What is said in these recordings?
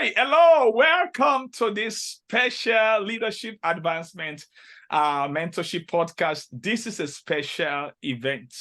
Hi, hello, welcome to this special leadership advancement mentorship podcast. This is a special event.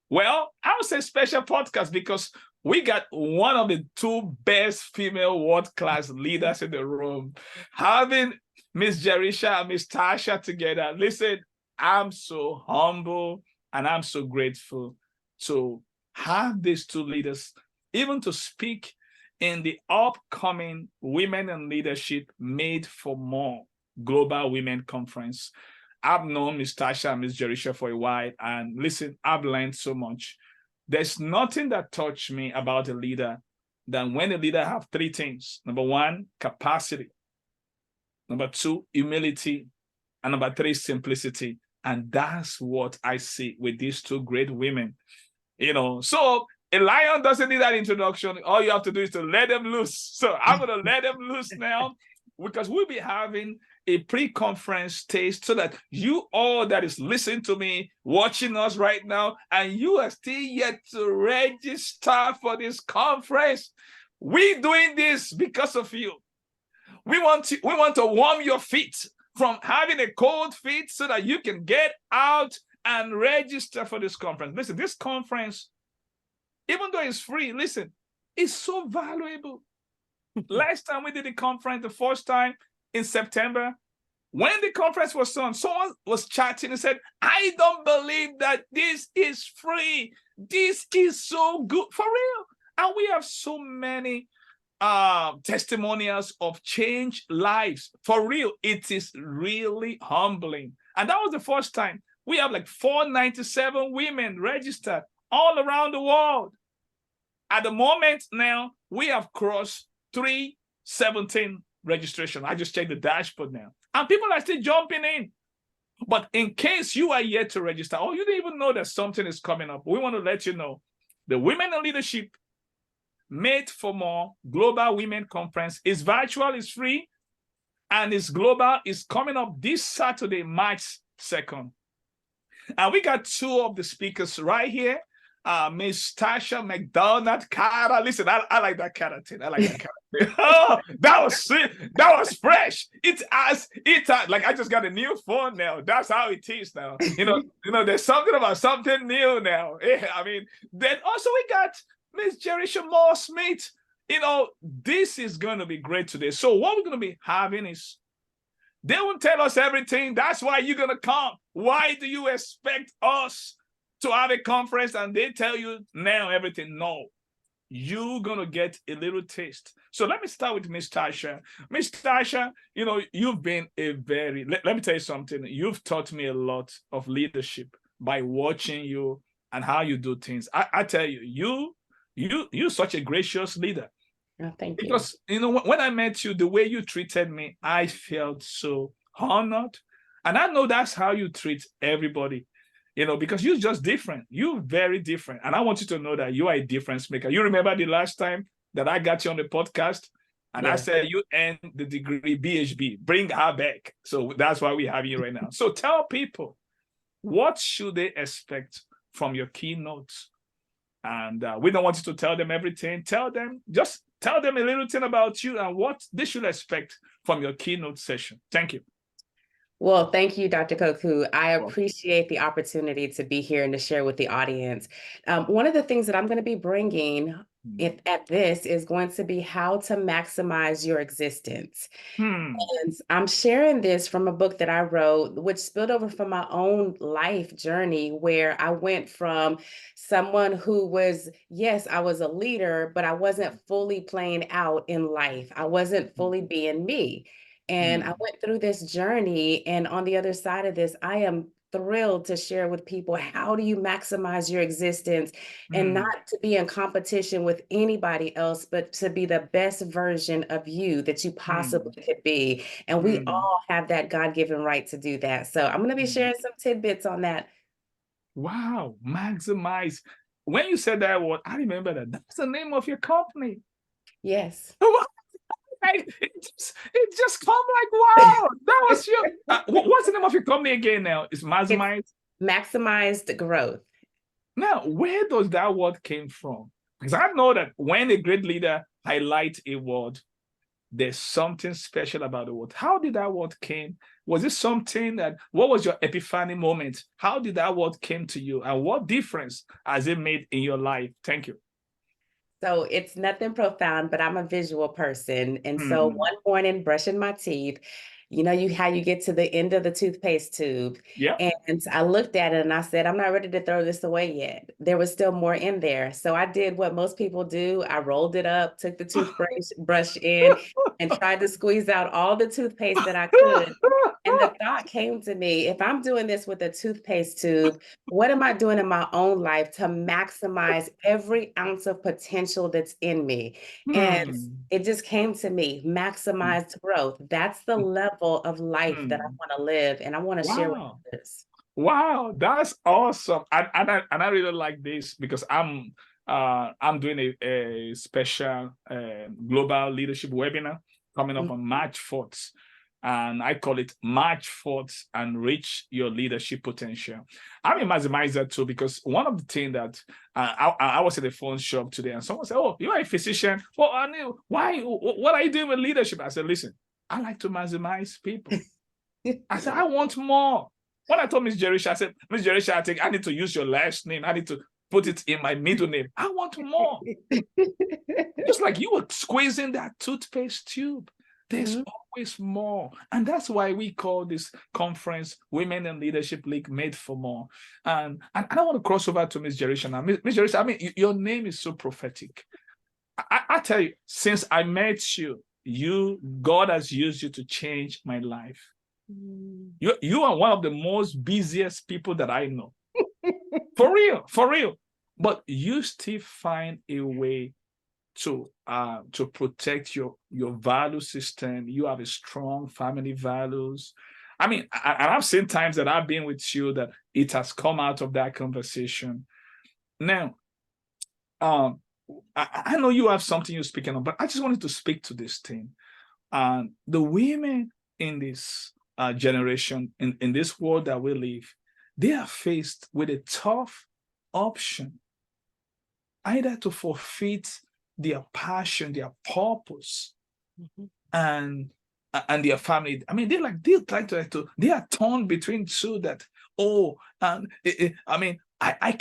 Well, I would say special podcast because we got one of the two best female world-class leaders in the room. Having Miss Jaresha and Miss Tasha together. Listen, I'm so humble and I'm so grateful to have these two leaders, even to speak in the upcoming Women in Leadership Made for More Global Women Conference. I've known Ms. Tasha and Ms. Jaresha for a while, and listen, I've learned so much. There's nothing that touched me about a leader than when a leader have three things. Number one, capacity. Number two, humility. And number three, simplicity. And that's what I see with these two great women. So a lion doesn't need that introduction. All you have to do is to let them loose. So I'm going to let them loose now because we'll be having a pre-conference taste so that you all that is listening to me, watching us right now, and you are still yet to register for this conference. We're doing this because of you. We want to warm your feet from having a cold feet so that you can get out and register for this conference. Listen, this conference, even though it's free, listen, it's so valuable. Last time we did the conference, the first time in September, when the conference was on, someone was chatting and said, I don't believe that this is free. This is so good, for real. And we have so many testimonials of changed lives. For real, it is really humbling. And that was the first time. We have like 497 women registered all around the world. At the moment now, we have crossed 317 registration. I just checked the dashboard now. And people are still jumping in. But in case you are yet to register, or you didn't even know that something is coming up, we want to let you know the Women in Leadership Made for More Global Women Conference is virtual, is free, and it's global. It's coming up this Saturday, March 2nd. And we got two of the speakers right here. Miss Tasha Mcdonald, Cara. Listen, I like that Cara thing. I like that Cara thing. Oh, that was sweet. That was fresh. It's like I just got a new phone now. That's how it is now. There's something about something new now. Yeah, I mean, then also we got Miss Jaresha Smith. This is going to be great today. So what we're going to be having is, they won't tell us everything. That's why you're going to come. Why do you expect us to have a conference and they tell you now everything? No, you're going to get a little taste. So let me start with Miss Tasha. Miss Tasha, you've been let me tell you something. You've taught me a lot of leadership by watching you and how you do things. I tell you, you're such a gracious leader. Oh, thank you. Because, when I met you, the way you treated me, I felt so honored. And I know that's how you treat everybody, because you're just different. You're very different. And I want you to know that you are a difference maker. You remember the last time that I got you on the podcast and I said, you earned the degree BHB, bring her back. So that's why we have you right now. So tell people, what should they expect from your keynotes? And we don't want you to tell them everything. Tell them a little thing about you and what they should expect from your keynote session. Thank you. Well, thank you, Dr. Koku. I appreciate the opportunity to be here and to share with the audience. One of the things that I'm going to be bringing at this is going to be how to maximize your existence. And I'm sharing this from a book that I wrote, which spilled over from my own life journey, where I went from someone who was, yes, I was a leader, but I wasn't fully playing out in life. I wasn't fully being me. And I went through this journey, and on the other side of this, I am thrilled to share with people, how do you maximize your existence and not to be in competition with anybody else, but to be the best version of you that you possibly could be. And we all have that God-given right to do that. So I'm going to be sharing some tidbits on that. Wow, maximize. When you said that word, I remember that. That's the name of your company. Yes. It just come like, wow, that was your, what's the name of your company again now? It's Maximize? Maximized Growth. Now, where does that word came from? Because I know that when a great leader highlights a word, there's something special about the word. How did that word came? Was it something what was your epiphany moment? How did that word came to you? And what difference has it made in your life? Thank you. So it's nothing profound, but I'm a visual person. And so Mm-hmm. one morning, brushing my teeth, how you get to the end of the toothpaste tube. Yeah. And I looked at it and I said, I'm not ready to throw this away yet. There was still more in there. So I did what most people do. I rolled it up, took the brush in, and tried to squeeze out all the toothpaste that I could. And the thought came to me, if I'm doing this with a toothpaste tube, what am I doing in my own life to maximize every ounce of potential that's in me? And Hmm. it just came to me, maximized growth. That's the level of life that I Hmm. want to live, and I want to share with Wow. others. Wow, that's awesome. And I really like this because I'm doing a special global leadership webinar coming up on March 4th. And I call it March 4th and Reach Your Leadership Potential. I'm a maximizer too, because one of the things that I was at a phone shop today and someone said, "Oh, you are a physician. Well, I knew why, what are you doing with leadership?" I said, "Listen, I like to maximize people." I said, "I want more." When I told Miss Jaresha, I said, "Miss Jaresha, I need to use your last name. I need to put it in my middle name. I want more." Just like you were squeezing that toothpaste tube, there's always more. And that's why we call this conference Women in Leadership League Made for More. And I don't want to cross over to Miss Jaresha now. Miss Jaresha, I mean, your name is so prophetic. I tell you, since I met God has used you to change my life. You are one of the most busiest people that I know. For real, for real. But you still find a way to protect your value system. You have a strong family values. I mean, and I've seen times that I've been with you that it has come out of that conversation. Now, I know you have something you're speaking on, but I just wanted to speak to this thing. The women in this generation, in this world that we live, they are faced with a tough option, either to fulfill their passion, their purpose, and their family. I mean, they're trying they are torn between two that, I mean, I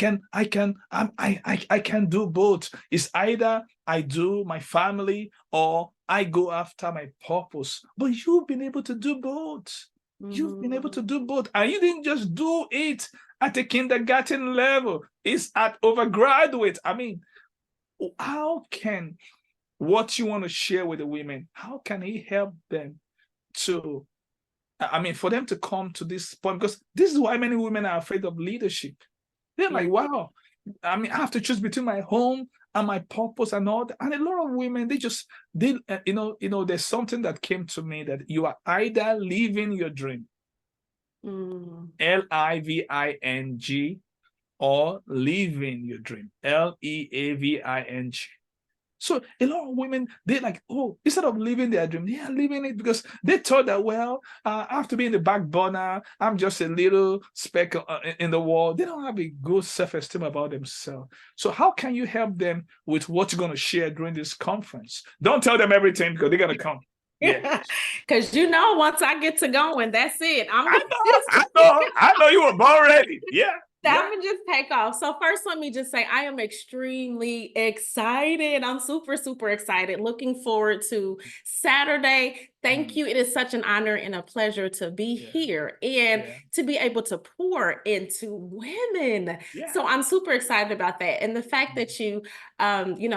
can do both. It's either I do my family or I go after my purpose. But you've been able to do both. You've been able to do both. And you didn't just do it at a kindergarten level. It's at overgraduate. I mean, how can what you want to share with the women, how can he help them to, I mean, for them to come to this point? Because this is why many women are afraid of leadership. They're like, wow, I mean, I have to choose between my home and my purpose and all that. And a lot of women, there's something that came to me that you are either living your dream, LIVING, or living your dream, LEAVING. So a lot of women, they're like, oh, instead of living their dream, they are living it because they thought that, well, I have to be in the back burner. I'm just a little speck in the wall. They don't have a good self-esteem about themselves. So how can you help them with what you're going to share during this conference? Don't tell them everything because they're going to come. Yeah. Because once I get to going, that's it. I know you were born ready. Yeah. I'm gonna just take off. So first, let me just say I am extremely excited. I'm super, super excited. Looking forward to Saturday. Thank you. It is such an honor and a pleasure to be here and to be able to pour into women. So I'm super excited about that. And the fact that you,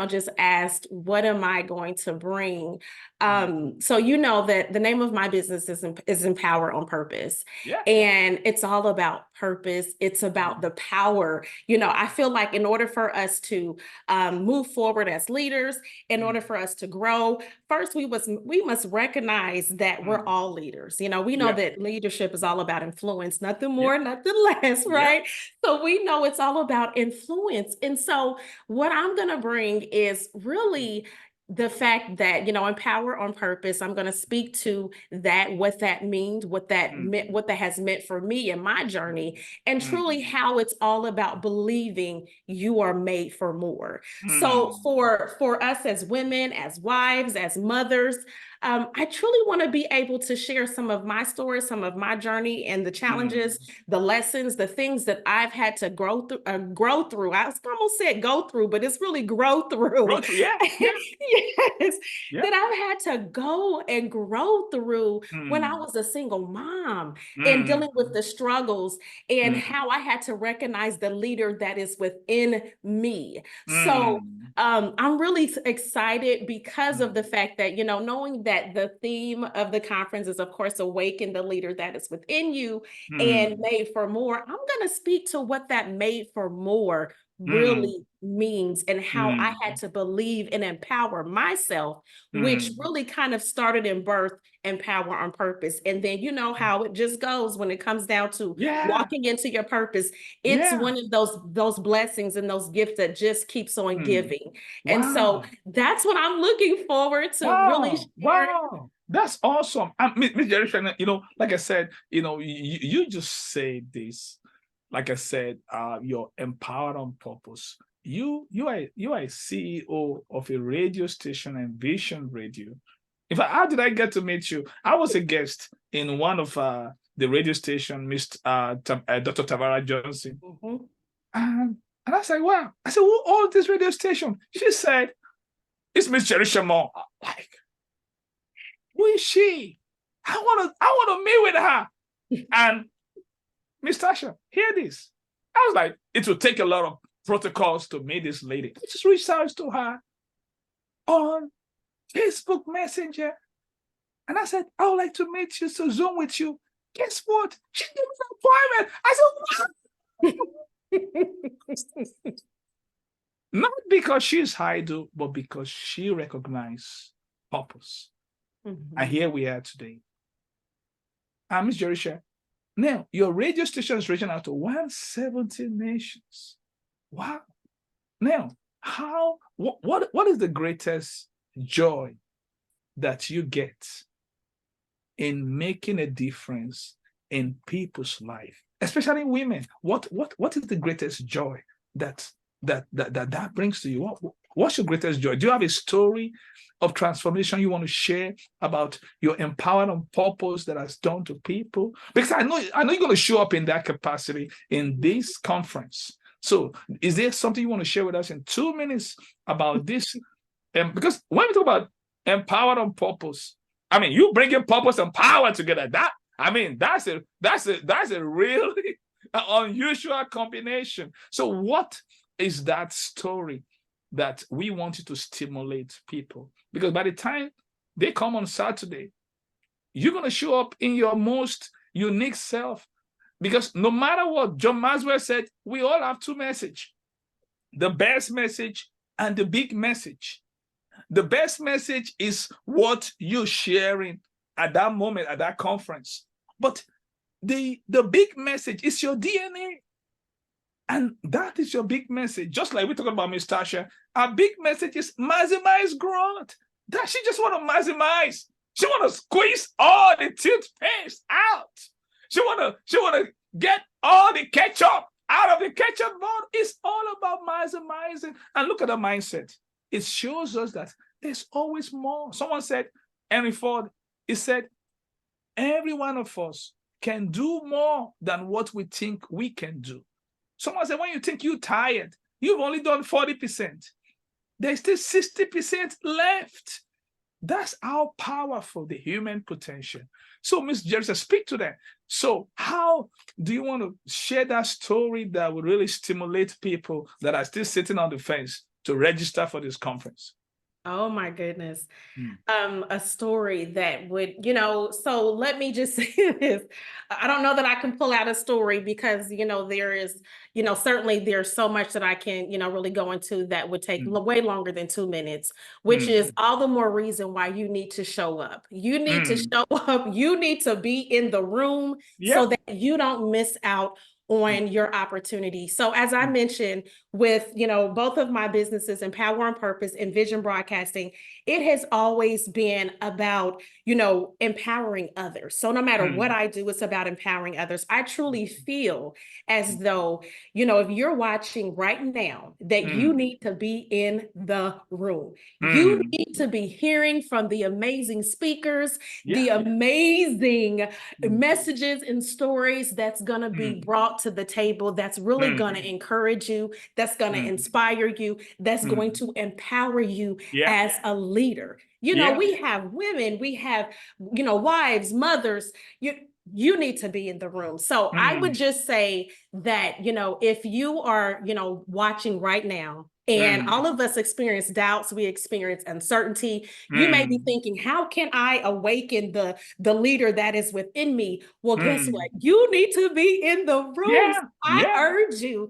just asked, what am I going to bring? So you know that the name of my business is Empower on Purpose. And it's all about purpose. It's about the power. I feel like in order for us to move forward as leaders, in order for us to grow, first we must recognize that we're all leaders. We know that leadership is all about influence, nothing more, nothing less, right? So we know it's all about influence. And so what I'm going to bring is really the fact that, Empower on Purpose. I'm going to speak to that, what that means, what that meant, what that has meant for me in my journey, and truly how it's all about believing you are made for more. So for us as women, as wives, as mothers, I truly want to be able to share some of my stories, some of my journey and the challenges, the lessons, the things that I've had to grow through. I almost said go through, but it's really grow through. Yeah. Yes, Yeah. that I've had to go and grow through when I was a single mom and dealing with the struggles and how I had to recognize the leader that is within me. So I'm really excited because of the fact that, you know, knowing that the theme of the conference is, of course, awaken the leader that is within you and made for more. I'm going to speak to what that made for more really means and how I had to believe and empower myself, which really kind of started in birth and power on purpose. And then you know how it just goes when it comes down to walking into your purpose. It's one of those blessings and those gifts that just keeps on giving. And so that's what I'm looking forward to really sharing. Wow. That's awesome. Miss Jaresha, you know, like I said, you know, you just say this. Like I said, you're empowered on purpose. You are a CEO of a radio station and Vision Radio. In fact, how did I get to meet you? I was a guest in one of the radio station, Dr. Tamara Johnson. And I was like, wow. I said, who owns this radio station? She said, it's Miss Jaresha Moore. Like, who is she? I want to meet with her. And Miss Tasha, hear this. I was like, it will take a lot of protocols to meet this lady. I just reached out to her on Facebook Messenger. And I said, I would like to meet you, to Zoom with you. Guess what? She gave me an appointment. I said, what? Not because she's idle, but because she recognized purpose. And here we are today. Miss Jaresha, now your radio station is reaching out to 170 nations. Wow. Now, what is the greatest joy that you get in making a difference in people's life, especially women? What is the greatest joy that brings to you? What's your greatest joy? Do you have a story of transformation you want to share about your empowered on purpose that has done to people? Because I know you're going to show up in that capacity in this conference. So is there something you want to share with us in 2 minutes about this? Because when we talk about empowered on purpose, I mean, you bring your purpose and power together. That's a really unusual combination. So what is that story that we want you to stimulate people? Because by the time they come on Saturday, you're going to show up in your most unique self. Because no matter what, John Maxwell said, we all have two messages: the best message and the big message. The best message is what you're sharing at that moment, at that conference. But the big message is your DNA. And that is your big message. Just like we're talking about Miss Tasha, our big message is maximize growth. That she just want to maximize. She want to squeeze all the toothpaste out. She want to get all the ketchup out of the ketchup bottle. It's all about maximizing. And look at the mindset. It shows us that there's always more. Someone said, Henry Ford, he said, every one of us can do more than what we think we can do. Someone said, when you think you're tired, you've only done 40%. There's still 60% left. That's how powerful the human potential. So, Ms. Jaresha, speak to that. So how do you want to share that story that would really stimulate people that are still sitting on the fence to register for this conference? Oh my goodness. A story that would, so let me just say this. I don't know that I can pull out a story because, there is, certainly there's so much that I can, really go into that would take way longer than 2 minutes, which is all the more reason why you need to show up. You need to show up. You need to be in the room so that you don't miss out on your opportunity. So as I mentioned, with, both of my businesses, Empower on Purpose and Vision Broadcasting, it has always been about, empowering others. So no matter what I do, it's about empowering others. I truly feel as though, if you're watching right now, that you need to be in the room. You need to be hearing from the amazing speakers, the amazing messages and stories that's going to be brought to the table, that's really going to encourage you, that's going to inspire you, that's going to empower you as a leader. We have women, we have, wives, mothers, you need to be in the room. So I would just say that, if you are, watching right now, and all of us experience doubts, we experience uncertainty. You may be thinking, how can I awaken the leader that is within me? Well, guess what? You need to be in the room. So I urge you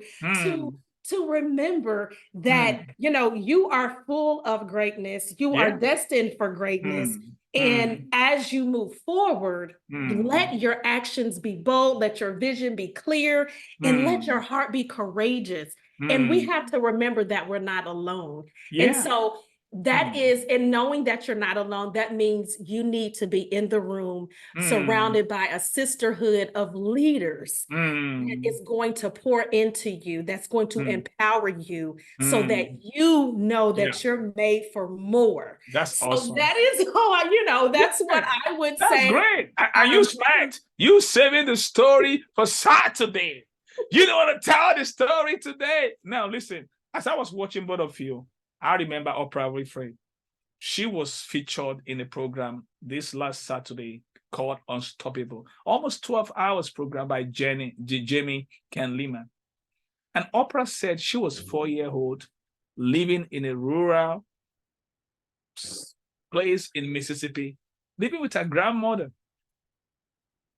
to remember that, you are full of greatness. You are destined for greatness. And as you move forward, let your actions be bold, let your vision be clear, and let your heart be courageous. And we have to remember that we're not alone. And so that is, and knowing that you're not alone, that means you need to be in the room, surrounded by a sisterhood of leaders that is going to pour into you, that's going to empower you, so that you know that you're made for more. That's awesome. That is all, that's what I would say. That's great. And you smart. You saving the story for Saturday. You don't want to tell the story today. Now, listen, as I was watching both of you, I remember Oprah Winfrey. She was featured in a program this last Saturday called Unstoppable. Almost 12 hours program by Jamie Ken Lehman. And Oprah said she was 4-year-old living in a rural place in Mississippi, living with her grandmother.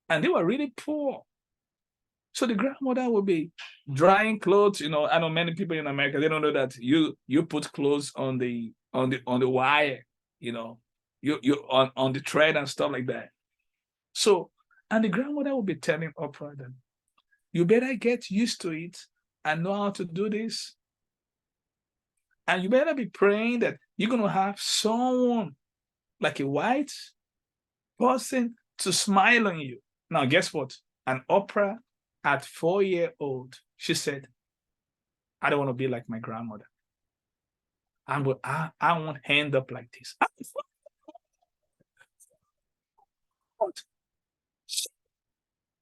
And they were really poor. So the grandmother would be drying clothes. I know many people in America, they don't know that you put clothes on the wire, you on the thread and stuff like that. So, and the grandmother would be telling Oprah that you better get used to it and know how to do this. And you better be praying that you're going to have someone like a white person to smile on you. Now, guess what? And Oprah, at 4-year-old, she said, I don't want to be like my grandmother. I won't end up like this.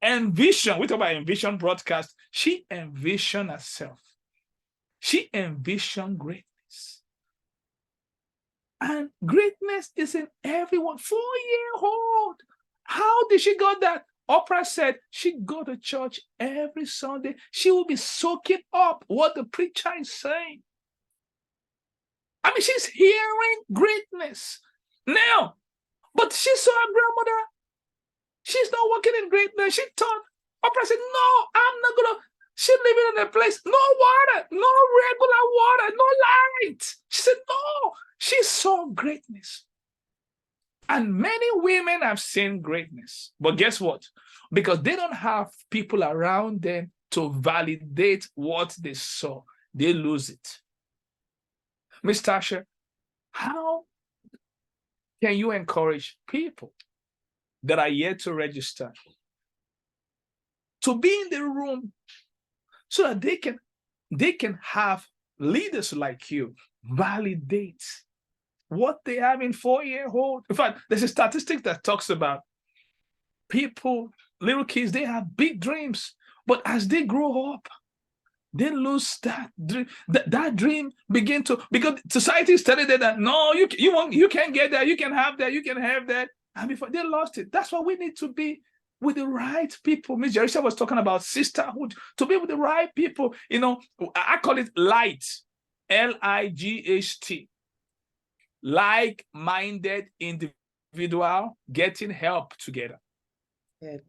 Envision, we talk about envision broadcast. She envisioned herself. She envisioned greatness. And greatness is in everyone. 4-year-old. How did she got that? Oprah said she go to church every Sunday. She will be soaking up what the preacher is saying. I mean, she's hearing greatness now. But she saw her grandmother. She's not working in greatness. She thought, Oprah said, no, I'm not going to. She's living in a place, no water, no regular water, no light. She said, no. She saw greatness. And many women have seen greatness. But guess what? Because they don't have people around them to validate what they saw, they lose it. Miss Tasha, how can you encourage people that are yet to register to be in the room so that they can have leaders like you validate what they have in 4-year-old? In fact, there's a statistic that talks about people, little kids, they have big dreams, but as they grow up, they lose that dream. That dream begin to, because society is telling them that no, you can't get that, you can have that, you can have that, and before they lost it. That's why we need to be with the right people. Miss Jaresha was talking about sisterhood, to be with the right people. I call it light, LIGHT. Like-minded individual getting help together. Good.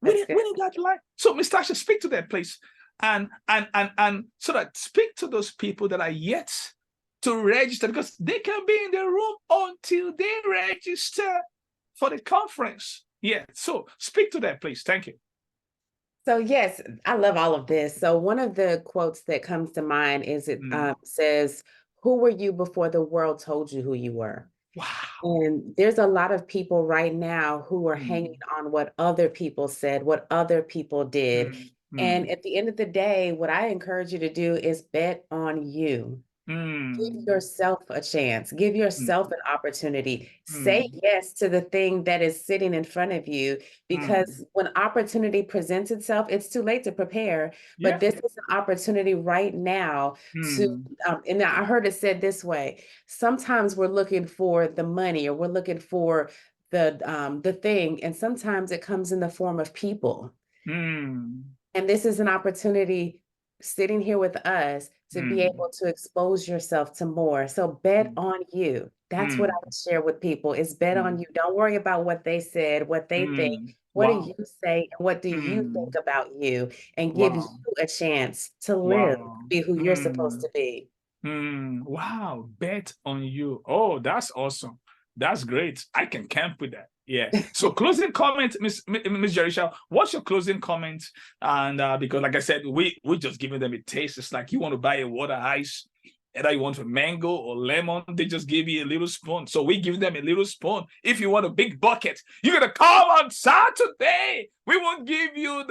We need that light. So, Mr. Tasha, speak to that place, and so that speak to those people that are yet to register, because they can be in the room until they register for the conference. Yeah. So, speak to that place. Thank you. So yes, I love all of this. So one of the quotes that comes to mind is it says, "Who were you before the world told you who you were?" Wow. And there's a lot of people right now who are hanging on what other people said, what other people did. And at the end of the day, what I encourage you to do is bet on you. Give yourself a chance. Give yourself an opportunity. Say yes to the thing that is sitting in front of you, because when opportunity presents itself, it's too late to prepare. Yeah. But this is an opportunity right now to, and I heard it said this way: sometimes we're looking for the money, or we're looking for the thing, and sometimes it comes in the form of people. And this is an opportunity sitting here with us to be able to expose yourself to more. So bet on you. That's what I would share with people, is bet on you. Don't worry about what they said, what they think. What do Wow. you say? And what do you think about you? And give you Wow. a chance to live, Wow. be who you're supposed to be. Wow. Bet on you. Oh, that's awesome. That's great. I can camp with that. Yeah. So closing comment, Miss Jaresha, what's your closing comment? And because like I said, we just giving them a taste. It's like you want to buy a water ice, either you want a mango or lemon, they just give you a little spoon. So we give them a little spoon. If you want a big bucket, you're gonna come on Saturday. We won't give you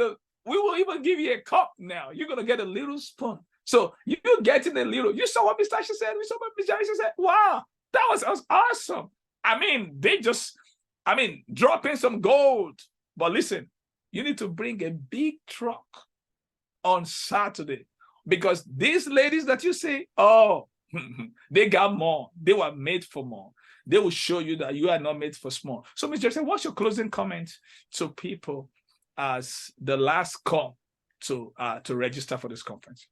we will even give you a cup now. You're gonna get a little spoon. So you're getting a little. You saw what Miss Tasha said. We saw what Miss Jaresha said. Wow, that was awesome. I mean, they just, drop in some gold. But listen, you need to bring a big truck on Saturday, because these ladies that you see, oh, they got more. They were made for more. They will show you that you are not made for small. So, Ms. Jaresha, what's your closing comment to people as the last call to register for this conference?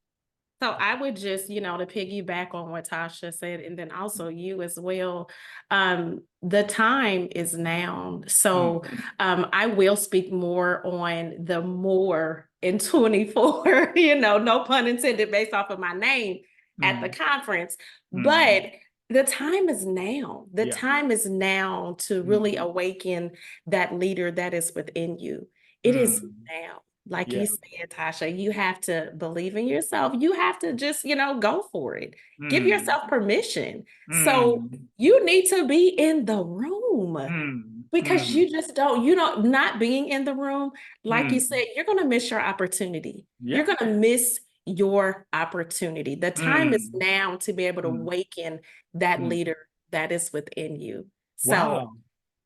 So I would just, to piggyback on what Tasha said, and then also you as well. The time is now. So I will speak more on the more in 24, no pun intended, based off of my name at the conference. But the time is now. The time is now to really awaken that leader that is within you. It is now. Like you said, Tasha, you have to believe in yourself. You have to just, go for it. Give yourself permission. So you need to be in the room, because you just don't, not being in the room, like you said, you're going to miss your opportunity. You're going to miss your opportunity. The time is now to be able to awaken that leader that is within you. So Wow.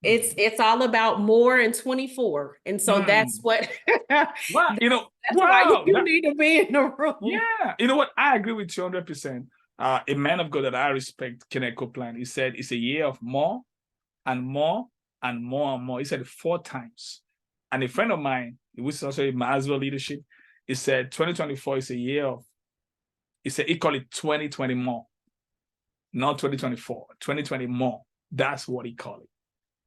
it's all about more in 24. And so that's what Wow, that's why you need to be in the room. Yeah, you know what? I agree with you 100%. A man of God that I respect, Kenneth Copeland, he said it's a year of more and more and more and more. He said it 4 times. And a friend of mine, who was also in Maslow leadership, he said 2024 is a year of, he called it 2020 more. Not 2024, 2020 more. That's what he called it.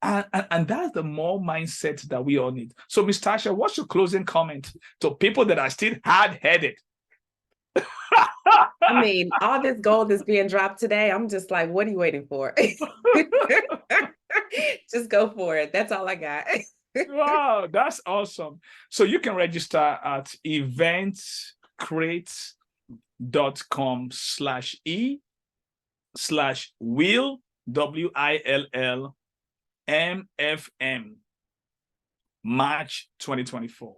And that's the more mindset that we all need. So, Ms. Tasha, what's your closing comment to people that are still hard-headed? I mean, all this gold is being dropped today. I'm just like, what are you waiting for? Just go for it. That's all I got. Wow, that's awesome. So you can register at eventcrate.com/e/will, WILL MFM, March 2024.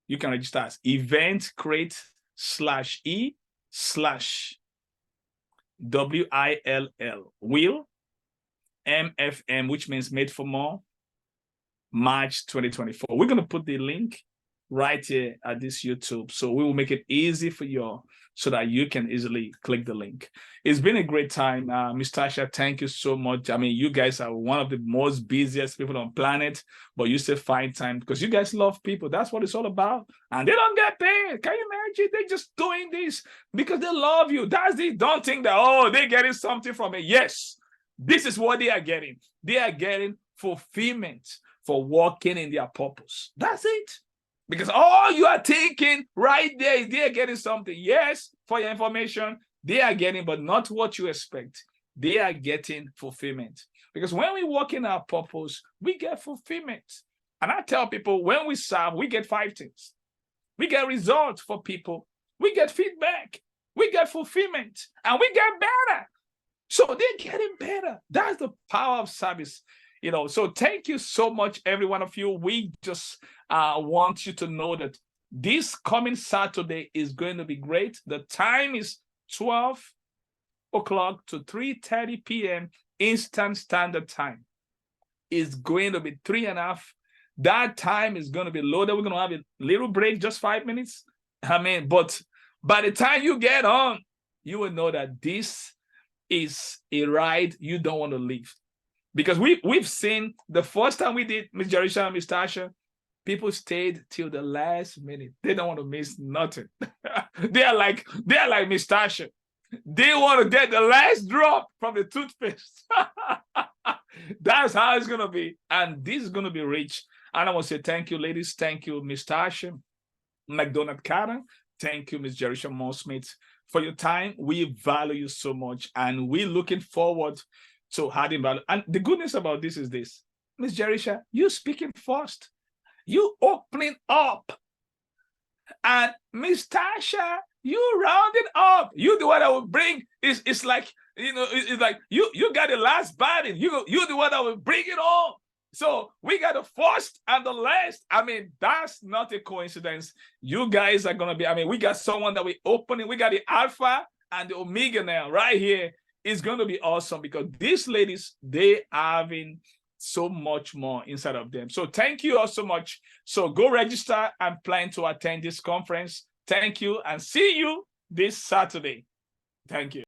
You can register as eventcrate/e/WILL, will MFM, which means made for more, March 2024. We're going to put the link right here at this YouTube. So we will make it easy for you so that you can easily click the link. It's been a great time. Ms. Tasha, thank you so much. I mean, you guys are one of the most busiest people on planet, but you still find time because you guys love people. That's what it's all about. And they don't get paid. Can you imagine? They're just doing this because they love you. That's the, don't think that, oh, they're getting something from it. Yes, this is what they are getting. They are getting fulfillment for walking in their purpose. That's it. Because all you are thinking right there is they are getting something. Yes, for your information, they are getting, but not what you expect. They are getting fulfillment. Because when we walk in our purpose, we get fulfillment. And I tell people, when we serve, we get 5 things. We get results for people. We get feedback. We get fulfillment. And we get better. So they're getting better. That's the power of service. So thank you so much, every one of you. We just want you to know that this coming Saturday is going to be great. The time is 12 o'clock to 3:30 p.m. Eastern Standard Time. It's going to be 3.5. That time is going to be loaded. We're going to have a little break, just 5 minutes. But by the time you get on, you will know that this is a ride you don't want to leave. Because we've seen the first time we did Miss Jaresha and Miss Tasha, people stayed till the last minute. They don't want to miss nothing. They are like Miss Tasha. They want to get the last drop from the toothpaste. That's how it's going to be. And this is going to be rich. And I want to say thank you, ladies. Thank you, Miss Tasha Mcdonald. Thank you, Miss Jaresha Smith, for your time. We value you so much. And we're looking forward to adding value. And the good news about this is this. Miss Jaresha, you speaking first. You opening up. And Miss Tasha, you rounded up. You the one that will bring. It's like, it's like you got the last batting. You the one that will bring it on. So we got the first and the last. That's not a coincidence. You guys are gonna be. We got someone that we opening. We got the Alpha and the Omega now right here. It's gonna be awesome because these ladies, they having so much more inside of them. So thank you all so much. So go register and plan to attend this conference. Thank you and see you this Saturday. Thank you.